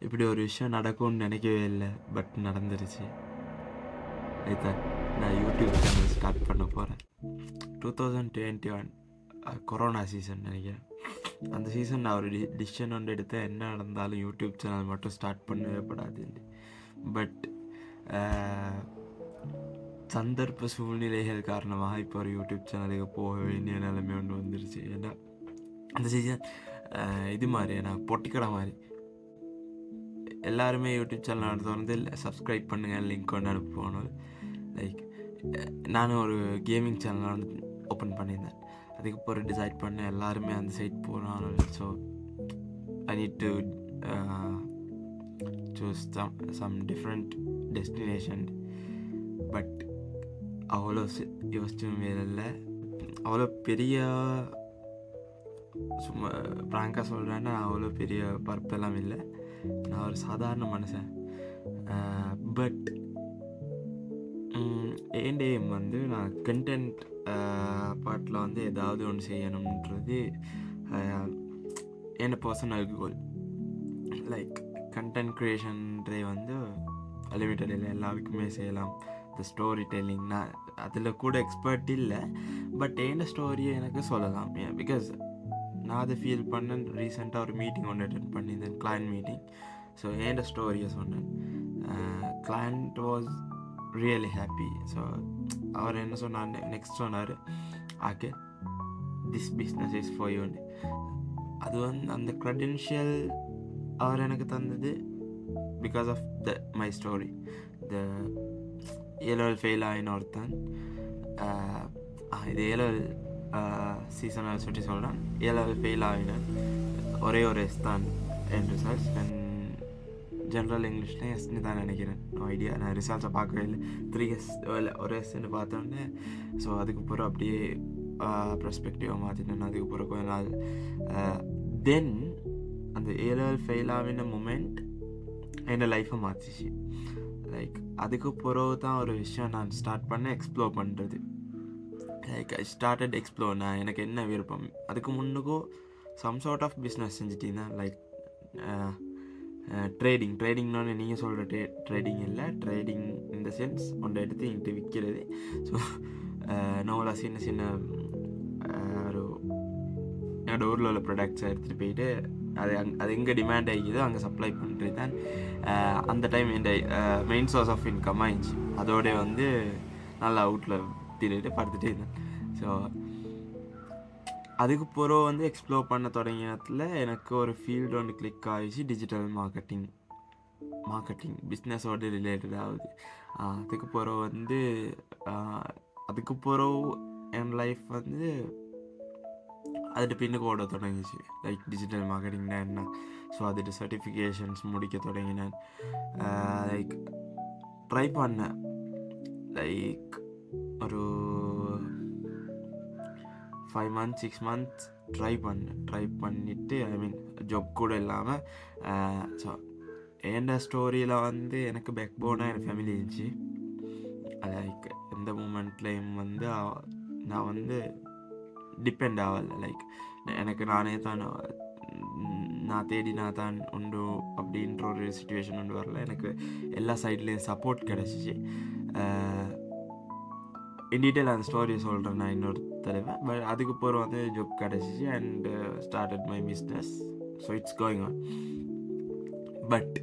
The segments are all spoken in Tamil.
இப்படி ஒரு விஷயம் நடக்கும்னு நினைக்கவே இல்லை, பட் நடந்துருச்சு. இதுதான் நான் யூடியூப் சேனல் ஸ்டார்ட் பண்ண போகிறேன். 2021 கொரோனா சீசன் நினைக்கிறேன். அந்த சீசன் நான் ஒரு டிசிஷன் ஒன்று எடுத்தேன், என்ன நடந்தாலும் யூடியூப் சேனல் மட்டும் ஸ்டார்ட் பண்ணவே படாது. பட் சந்தர்ப்ப சூழ்நிலைகள் காரணமாக இப்போ ஒரு யூடியூப் சேனலுக்கு போக வேண்டிய நிலைமை ஒன்று வந்துருச்சு. ஏன்னா அந்த சீசன் இது மாதிரி நான் பொட்டிக்கடை மாதிரி எல்லாருமே யூடியூப் சேனல் திறந்து சப்ஸ்கிரைப் பண்ணுங்கள் லிங்க் ஒன்று அனுப்புவோம். லைக் நானும் ஒரு கேமிங் சேனல் வந்து ஓப்பன் பண்ணியிருந்தேன். அதுக்கப்புறம் டிசைட் பண்ணேன் எல்லாருமே அந்த சைட் போகிறான். So I need to choose some different destination. But அவ்வளோ யோசிச்சும் வேலை இல்லை. அவ்வளோ பெரிய சும்மா ப்ராங்காக சொல்கிறேன்னா அவ்வளோ பெரிய பருப்பெல்லாம் இல்லை. நான் ஒரு சாதாரண மனுஷன். பட் என் எய்ம் வந்து நான் கண்டென்ட் பார்ட்டில் வந்து ஏதாவது ஒன்று செய்யணுன்றது என்ன பர்சனல் கோல். லைக் கண்டென்ட் க்ரியேஷன்றே வந்து லிமிட்டட் இல்லை, எல்லாருக்குமே செய்யலாம். இந்த ஸ்டோரி டெல்லிங் நான் அதில் கூட எக்ஸ்பர்ட் இல்லை, பட் என்ன ஸ்டோரியை எனக்கு சொல்லலாம். பிகாஸ் நான் அதை ஃபீல் பண்ணேன். ரீசெண்டாக ஒரு மீட்டிங் ஒன்று அட்டென்ட் பண்ணியிருந்தேன், கிளைண்ட் மீட்டிங். ஸோ என் ஸ்டோரியை சொன்னேன். Client was really happy. So அவர் என்ன சொன்னார், நெக்ஸ்ட் சொன்னார், okay this business is for you. அது வந்து அந்த க்ரெடென்ஷியல் அவர் எனக்கு தந்தது because of my story. The ஏழு ஃபெயில் ஆகின ஒருத்தன், இது ஏழு சீசனை சுற்றி சொல்கிறேன். 7 ஃபெயில் ஆகினேன், ஒரே ஒரு எஸ் தான் என் ரிசல்ட்ஸ். அண்ட் ஜென்ரல் இங்கிலீஷ்லேயும் எஸ்ன்னு தான் நினைக்கிறேன், ஐடியா. நான் ரிசல்ட்ஸை பார்க்கவே இல்லை. 3 இல்லை ஒரு எஸ்ன்னு பார்த்தோன்னே ஸோ அதுக்கப்புறம் அப்படியே ப்ரெஸ்பெக்டிவாக மாற்றினேன். அதுக்கப்புறம் கொஞ்ச நாள் தென் அந்த 7 ஃபெயில் ஆகின மூமெண்ட் என் லைஃப்பை மாற்றிச்சு. லைக் அதுக்கு பிறகு தான் ஒரு விஷயம் நான் ஸ்டார்ட் பண்ண எக்ஸ்ப்ளோர் பண்ணுறது. Like I started explore. நான் எனக்கு என்ன விருப்பம், அதுக்கு முன்னுக்கும் சம் சார்ட் ஆஃப் பிஸ்னஸ் செஞ்சுட்டீங்கன்னா, லைக் ட்ரேடிங்னு நீங்கள் சொல்கிற ட்ரேடிங் இல்லை, ட்ரேடிங் இந்த சென்ஸ் ஒன்றை எடுத்து என்கிட்ட விற்கிறது. ஸோ நோவில் சின்ன சின்ன ஒரு என்னோடய ஊரில் உள்ள ப்ராடக்ட்ஸை எடுத்துகிட்டு போயிட்டு அது எங்கே டிமாண்ட் ஆகிக்குதோ அங்கே சப்ளை பண்ணுறது தான் அந்த டைம் என் மெயின் சோர்ஸ் ஆஃப் இன்கம் ஆயிடுச்சு. அதோட வந்து நல்லா அவுட்டில் திரிட்டு படுத்துகிட்டே இருந்தேன். ஸோ அதுக்கு பிறகு வந்து எக்ஸ்ப்ளோர் பண்ண தொடங்கினத்தில் எனக்கு ஒரு ஃபீல்டு ஒன்று கிளிக் ஆகிடுச்சு, டிஜிட்டல் மார்க்கெட்டிங் பிஸ்னஸோடு ரிலேட்டட் ஆகுது. அதுக்கு பிறகு வந்து அதுக்கு பிறகு என் லைஃப் வந்து அதுட்டு பின்னுக்கு ஓட தொடங்கிச்சு. லைக் டிஜிட்டல் மார்க்கெட்டிங்னா என்ன, ஸோ அதுட்டு சர்டிஃபிகேஷன்ஸ் முடிக்க தொடங்கினேன். லைக் ட்ரை பண்ணேன், லைக் ஒரு 5 months 6 months ட்ரை பண்ணிவிட்டு ஐ மீன் ஜாப் கூட இல்லாமல். ஸோ என் ஸ்டோரியில் வந்து எனக்கு பேக் போனாக என் ஃபேமிலி இருந்துச்சு. லைக் எந்த மூமெண்ட்லேயும் வந்து நான் வந்து டிபெண்ட் ஆகலை. லைக் எனக்கு நானே தான் நான் தேடினா தான் உண்டு அப்படின்ற ஒரு சுச்சுவேஷன் ஒன்று வரல. எனக்கு எல்லா சைட்லேயும் சப்போர்ட் கிடச்சிச்சு. இன் டீட்டெயில் அந்த ஸ்டோரியை சொல்கிறேன் நான் இன்னொரு தடவை. பட் அதுக்கு பிறகு வந்து ஜாப் கிடச்சிச்சு and started my business. So it's going on. But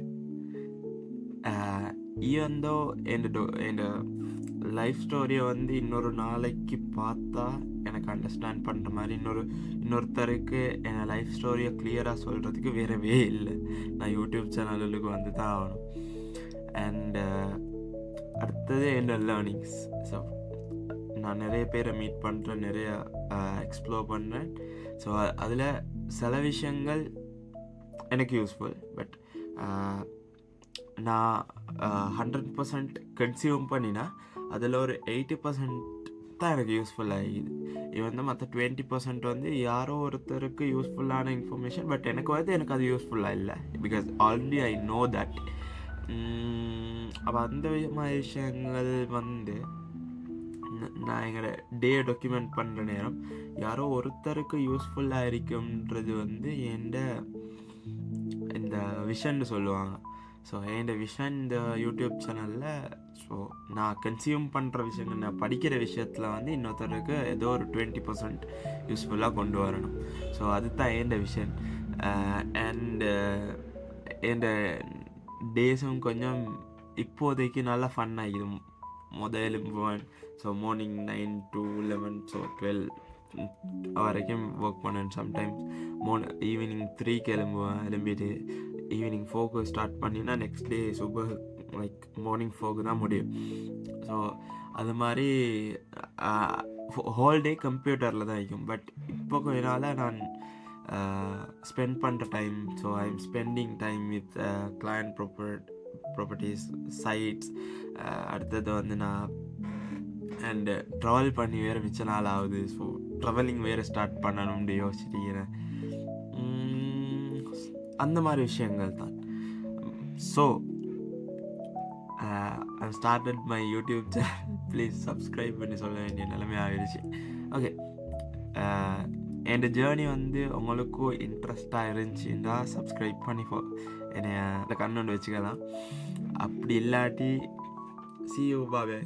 even though N life ஸ்டோரியை வந்து இன்னொரு நாளைக்கு பார்த்தா எனக்கு அண்டர்ஸ்டாண்ட் பண்ணுற மாதிரி இன்னொருத்தருக்கு என் லைஃப் ஸ்டோரியை கிளியராக சொல்கிறதுக்கு வேறவே இல்லை. நான் யூடியூப் சேனலுக்கு வந்து தான் ஆகணும். அண்ட் அடுத்தது என்னோட லேர்னிங்ஸ். ஸோ நான் நிறைய பேரை மீட் பண்ணுறேன், நிறைய எக்ஸ்ப்ளோர் பண்ணுறேன். ஸோ அதில் சில விஷயங்கள் எனக்கு யூஸ்ஃபுல். பட் நான் 100% கன்சியூம் பண்ணினா அதில் ஒரு 80% தான் எனக்கு யூஸ்ஃபுல் ஆகிடுது. இது வந்து மற்ற 20% வந்து யாரோ ஒருத்தருக்கு யூஸ்ஃபுல்லான இன்ஃபர்மேஷன், பட் எனக்கு அது யூஸ்ஃபுல்லாக இல்லை. Because already I know that. அப்போ அந்த மாதிரி விஷயங்கள் வந்து நான் எங்களோட டே டாக்குமெண்ட் பண்ணுற நேரம் யாரோ ஒருத்தருக்கு யூஸ்ஃபுல்லாக இருக்கும்ன்றது வந்து என் இந்த விஷன்னு சொல்லுவாங்க. ஸோ என் விஷன் இந்த யூடியூப் சேனலில், ஸோ நான் கன்சியூம் பண்ணுற விஷயங்கள், நான் படிக்கிற விஷயத்தில் வந்து இன்னொருத்தருக்கு ஏதோ ஒரு 20% யூஸ்ஃபுல்லாக கொண்டு வரணும். ஸோ அதுதான் என் விஷன். அண்டு என் டேஸும் கொஞ்சம் இப்போதைக்கு நல்லா ஃபன் ஆகிது. எழும்புவேன். ஸோ மார்னிங் 9 to 11, ஸோ 12 வரைக்கும் ஒர்க் பண்ணேன். சம்டைம்ஸ் ஈவினிங் 3க்கு எழும்பிட்டு ஈவினிங் 4க்கு ஸ்டார்ட் பண்ணினா next day super like morning 4க்கு தான் முடியும். ஸோ அது மாதிரி ஹோல் டே கம்ப்யூட்டரில் தான் இருக்கும். பட் இப்போ கொஞ்ச நாளாக நான் ஸ்பெண்ட் பண்ணுற time, so I am spending time with client properties sites. அடுத்தது வந்து நான் அண்டு ட்ராவல் பண்ணி வேறு மிச்ச நாள் ஆகுது. ஸோ ட்ராவலிங் வேறு ஸ்டார்ட் பண்ணணும்னு யோசிச்சிருக்கிறேன். அந்த மாதிரி விஷயங்கள் தான். So I started my YouTube channel. Please subscribe பண்ணி சொல்ல வேண்டிய நிலைமை ஆகிடுச்சு. ஓகே, என் ஜேர்னி வந்து உங்களுக்கும் இன்ட்ரெஸ்டாக இருந்துச்சுன்னா சப்ஸ்கிரைப் பண்ணி என்னை கண்ணொண்டு வச்சுக்கலாம். அப்படி இல்லாட்டி see you, bye.